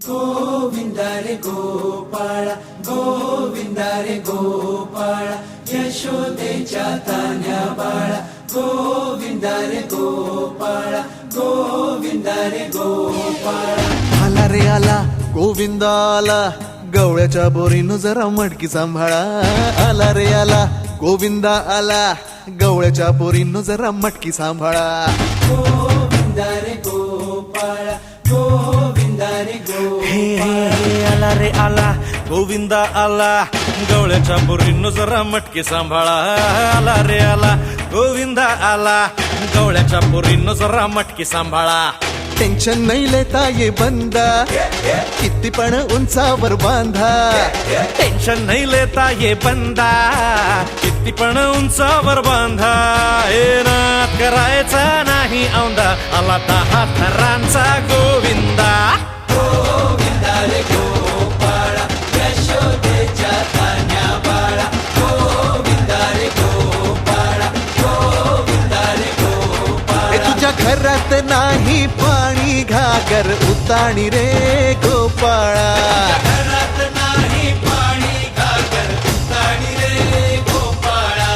गोविंदा रे गोपाळा गोविंदा रे गोपाळा यशोदेच्या तान्या बाळा गोविंदा रे गोपाळा गोविंदा रे गोपाळा आला रे आला गोविंदा आला गवळ्याच्या बोरीनं जरा मटकी सांभाळा आला रे आला गोविंदा आला गवळ्याच्या बोरीनं जरा मटकी सांभाळा गोविंदा रे गोपाळा गोविंदा रे गोपाळा आला रे आला गोविंदा आला गवळ्याच्या बोरीनं जरा मटकी सांभाळा आला रे आला गोविंदा आला गवळ्याच्या बोरीनं जरा मटकी सांभाळा टेन्शन नाही लेता ये बंदा किती पण उंचावर बांधा टेन्शन नाही लेता ये बंदा किती पण उंचावर बांधा हे नात करायचा नाही औंदा आला 10 थरांचा गोविंदा गोविंदा रे गोपाळा यशोदेच्या तान्या बाळा गोविंदा रे गोपाळा गोविंदा रे गोपाळा तुझ्या घरात नाही पाणी घागर उताणी रे गोपाळा घरात नाही पाणी घागर उताणी रे गोपाळा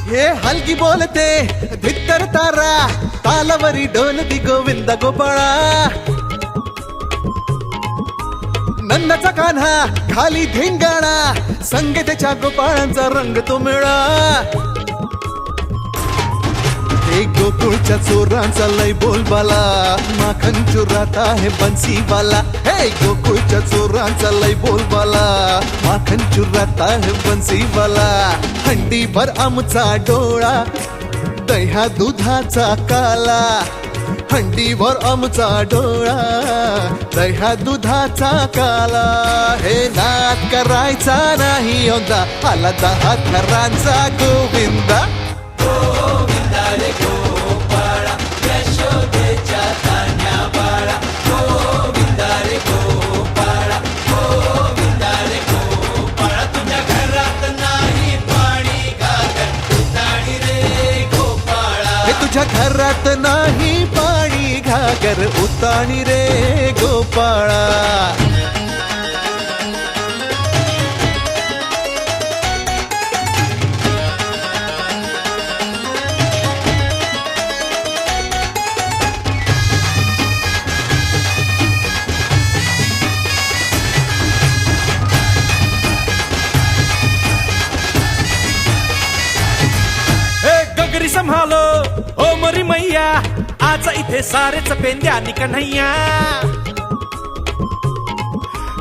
हे हलगी बोलते धित्तर तारा तालावरी डोलती गोविंदा गोपाळा नंदाचा कान्हा खाली धिंगाणा संग त्याच्या गोपाळांचा रंग तो मिळा हे गोकुळच्या चोरांचा लय बोलबाला माखन चोरात आहे बन्सीवाला हे गोकुळच्या चोरांचा लय बोलबाला माखन चोरात आहे बन्सीवाला हंडीभर आमचा डोळा दह्या दुधाचा काला हंडीवर आमचा डोळा दह्या दुधाचा काला हे नाद करायचा नाही औंदा आला 10 थरांचा गोविंदा गोविंदा रे गोपाळा यशोदेच्या तान्या बाळा गोविंदा रे गोपाळा गोविंदा रे गोपाळा तुझ्या घरात नाही पाणी घागर उताणी रे गोपाळा हे तुझ्या घरात नाही पाणी घागर उताणी रे गोपाळा गगरी संभालो ओ मरी मैया आज इथे सारेच पेंद्यानी कन्हैया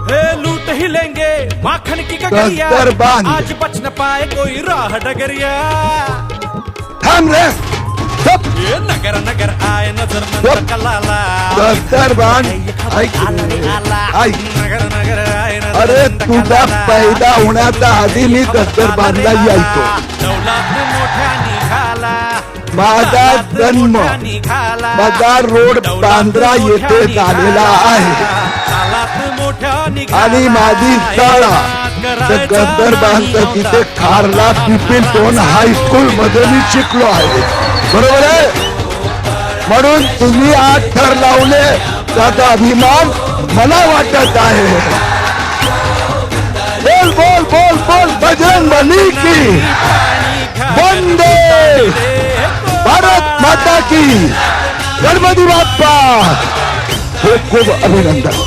हे लूट ही लेंगे माखन की गगरिया दफ्तर बंद। आज बच न पाए कोई राह डगरिया थांब रे चुप. ये नगर नगर आए नजर नजर कलाला दफ्तर बांध ऐक आला रे आला ऐक नगर नगर आए नजर अरे नजर तुझा कलाला. पैदा होण्याचा आधी मी दफ्तर बांधला यायचो दौलात मोठ्या निघाला माझा जन्म माझा रोड बांद्रा येथे झालेला आहे आणि माझी शाळा गद्दर बांधत तिथे खारला पिपीलटोन हायस्कूल मध्ये मी शिकलो आहे बरोबर आहे म्हणून तुम्ही आज थर लावले त्याचा अभिमान मला वाटत आहे बोल बोल बोल बोल बजरंग बली की वंदे भारत माता की गणपती बाप्पा खूप खूप अभिनंदन